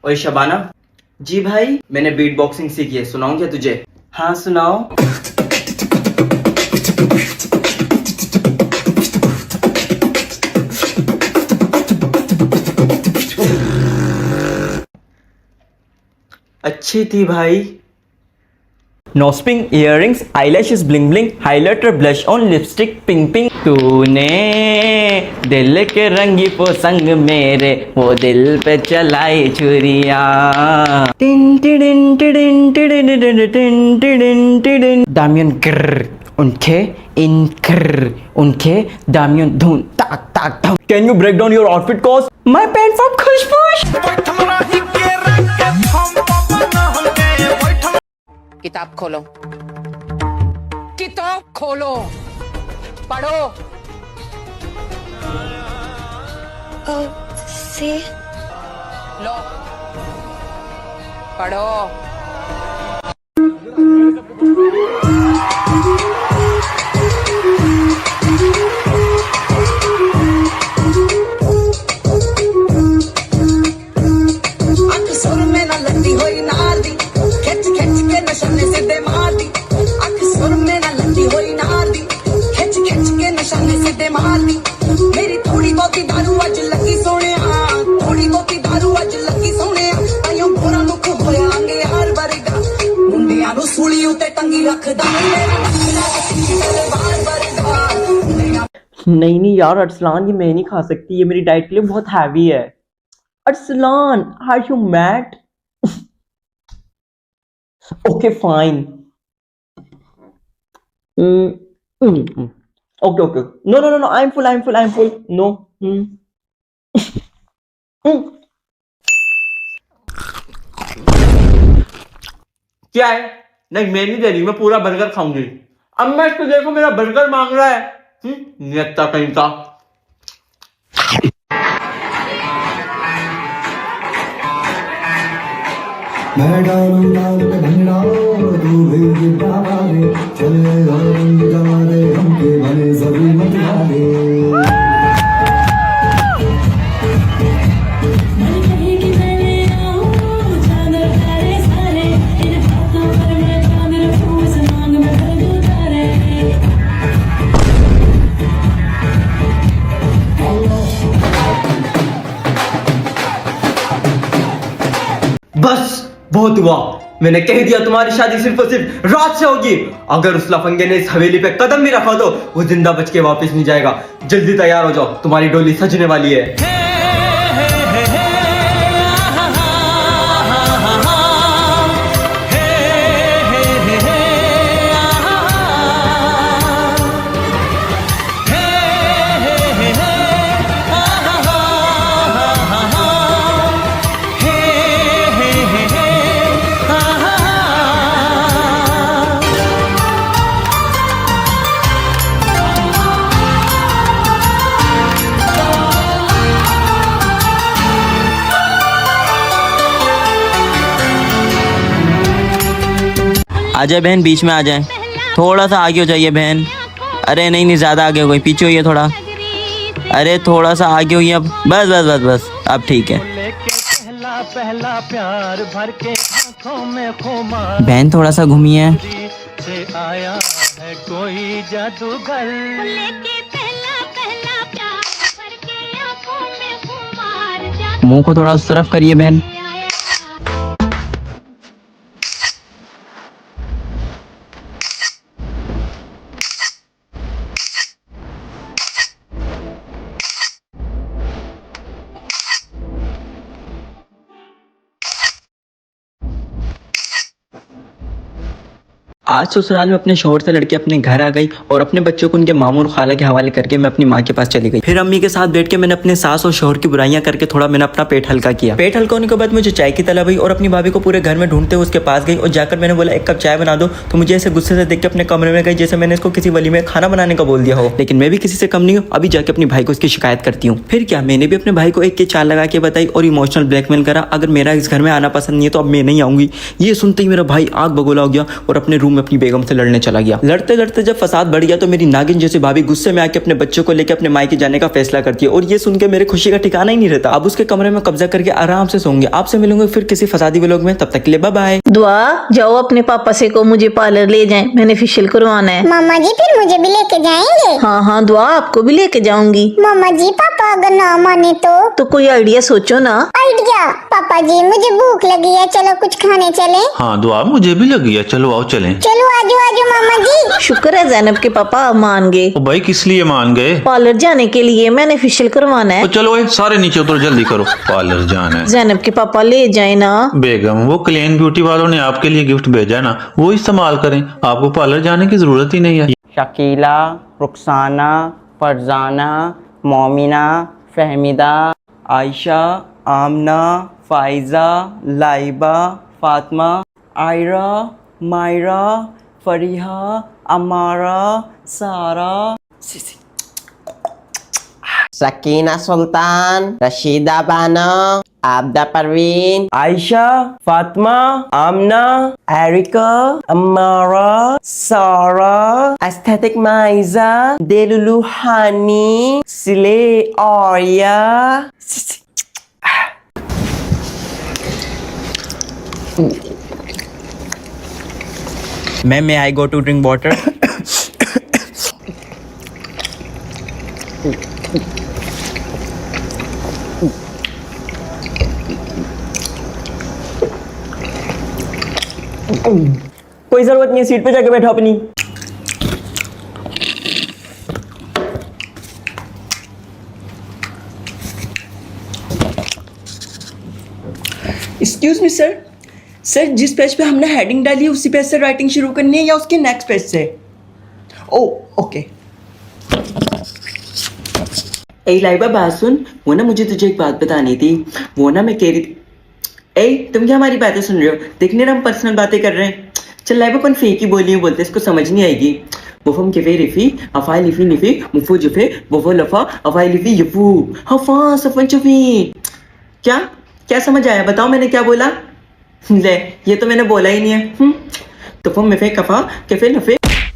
ओए शबाना। जी भाई। मैंने बीट बॉक्सिंग सीखी है, सुनाऊं क्या तुझे? हाँ सुनाओ। अच्छी थी भाई। Nose pin, earrings, eyelashes bling bling, highlighter, blush on, lipstick ping ping. तूने दिल के रंगी पोसंग मेरे, वो दिल पे चलाई छुरिया। टिन टिडिन टिडिन टिडिन टिडिन टिडिन टिडिन। दामियन ग्र उनके इन कर उनके दामियन धुन ताक ताक ताक। Can you break down your outfit cost? My pant from खुशबुश। किताब खोलो, किताब खोलो, पढ़ो। से लो, पढ़ो। सुर में न लंदी हुई नार दी, खिंच खिंच के नशने से दे मार दी। अख सुर में न लंदी हुई नार दी, खिंच खिंच के नशने से दे मार दी। मेरी थोड़ी बहुती दारू अज लगी सोने, थोड़ी बहुती दारू अज लगी सोने। आयो बुरा मुख होया अंगे हर वर्गा, मुंडियां नु सूली उते टंगी रखदा मेरा तलवार वर्गा। नहीं यार अरसलान, ये मैं नहीं खा सकती, ये मेरी डाइट के लिए बहुत हैवी है। Arsalan, are you mad? Okay fine. Okay okay, no no no no, I am full no. क्या है? नहीं मैं नहीं दे रही, मैं पूरा बर्गर खाऊंगी। अब मैं इसको देखो, मेरा बर्गर मांग रहा है। नियत्ता कहीं का। मैं डालूं डाल पे भंगड़ा, तू भेज डाले, चले रंग जाने हमके भले सभी मत डाले। बस बहुत हुआ, मैंने कह दिया तुम्हारी शादी सिर्फ और सिर्फ रात से होगी। अगर उस लफंगे ने इस हवेली पे कदम भी रखा तो वो जिंदा बच के वापस नहीं जाएगा। जल्दी तैयार हो जाओ, तुम्हारी डोली सजने वाली है। आ जाए बहन, बीच में आ जाए, थोड़ा सा आगे हो जाइए बहन। अरे नहीं नहीं, ज़्यादा आगे हो गई, पीछे होइए थोड़ा। अरे थोड़ा सा आगे होइए, अब बस बस बस बस, अब ठीक है। पहला प्यार भर के आंखों में खुमार, बहन थोड़ा सा घूमिए। से आया है कोई जादूगर, मुंह को थोड़ा उस तरफ करिए बहन। आज ससुराल में अपने शौहर से लड़के अपने घर आ गई और अपने बच्चों को उनके मामू और खाला के हवाले करके मैं अपनी माँ के पास चली गई। फिर अम्मी के साथ बैठ के मैंने अपने सास और शौहर की बुराइयां करके थोड़ा मैंने अपना पेट हल्का किया। पेट हल्का होने के बाद मुझे चाय की तलब हुई और अपनी भाभी को पूरे घर में ढूंढते हुए उसके पास गई और जाकर मैंने बोला 1 कप चाय बना दो। तो मुझे ऐसे गुस्से से देख के अपने कमरे में गई जैसे मैंने इसको किसी वली में खाना बनाने का बोल दिया हो। लेकिन मैं भी किसी से कम नहीं हूँ, अभी जाके अपनी भाई को इसकी शिकायत करती हूँ। फिर क्या, मैंने भी अपने भाई को 1 की चाल लगा के बताई और इमोशनल ब्लैकमेल करा, अगर मेरा इस घर में आना पसंद नहीं है तो अब मैं नहीं आऊंगी। ये सुनते ही मेरा भाई आग बगोला हो गया और अपने रूम में अपनी बेगम से लड़ने चला गया। लड़ते लड़ते जब फसाद बढ़ गया तो मेरी नागिन जैसी भाभी गुस्से में आके अपने बच्चों को लेकर अपने मायके जाने का फैसला करती है और ये सुन के मेरे खुशी का ठिकाना ही नहीं रहता। अब उसके कमरे में कब्जा करके आराम से सोंगे। आपसे मिलूंगे फिर किसी फसादी व्लॉग में, तब तक के लिए बाय बाय। दुआ जाओ अपने पापा से को मुझे पार्लर ले जाएं, मैंने फेशियल करवाना है। मामा जी फिर मुझे भी लेके जाएंगे? हाँ हाँ दुआ आपको भी लेके जाऊंगी। मामा जी पापा अगर ना माने तो कोई आइडिया सोचो ना। आइडिया? पापा जी मुझे भूख लगी है, चलो कुछ खाने चले। हाँ दुआ मुझे भी लगी है, चलो आओ चलें। चलो आजो आजो मामा जी। शुक्र है जैनब के पापा मान गए। ओ भाई किस लिए मान गए? पार्लर जाने के लिए, मैंने फेशियल करवाना है। तो चलो ए, सारे नीचे उतरो जल्दी करो, पार्लर जाना है। जैनब के पापा ले जाए ना। बेगम वो क्लीन ब्यूटी वालों ने आपके लिए गिफ्ट भेजा है ना, वो इस्तेमाल करें, आपको पार्लर जाने की जरूरत ही नहीं है। शकीला, रुखसाना, फरजाना, मोमिना, फहमीदा, आयशा, आमना, फाइजा, लाइबा, फातिमा, आयरा, मायरा, फरीहा, अमारा, सारा, सकीना सुल्तान, रशीदा बानो, आबदा परवीन, आयशा, फातिमा, आमना, एरिका, अमारा, सारा, एस्थेटिक माइजा, देलुलु हानी, सिले Arya. May I go to drink water? कोई जरूरत नहीं है, सीट पे जाके बैठो अपनी। एक्सक्यूज मी सर, जिस पेज पे हमने हेडिंग डाली है उसी पेज से राइटिंग शुरू करनी है या उसके नेक्स्ट पेज से? Oh okay. ए लाइबा बात सुन, वो ना मुझे तुझे एक बात बतानी थी। वो ना मैं कह रही थी, ए तुम क्या हमारी बातें सुन रहे हो? देखने ना हम पर्सनल बातें कर रहे हैं। चल लाइबा कौन फेक ही बोली है बोलते, इसको समझ नहीं आएगी। वफम किफे रिफी अफाई लिफी निफी मुफू जुफे वफो लफा अफाई लिफी यफू हफा सफन चुफी। क्या क्या समझ आया बताओ, मैंने क्या बोला? ले ये तो मैंने बोला ही नहीं है। तो फम मिफे कफा किफे नफे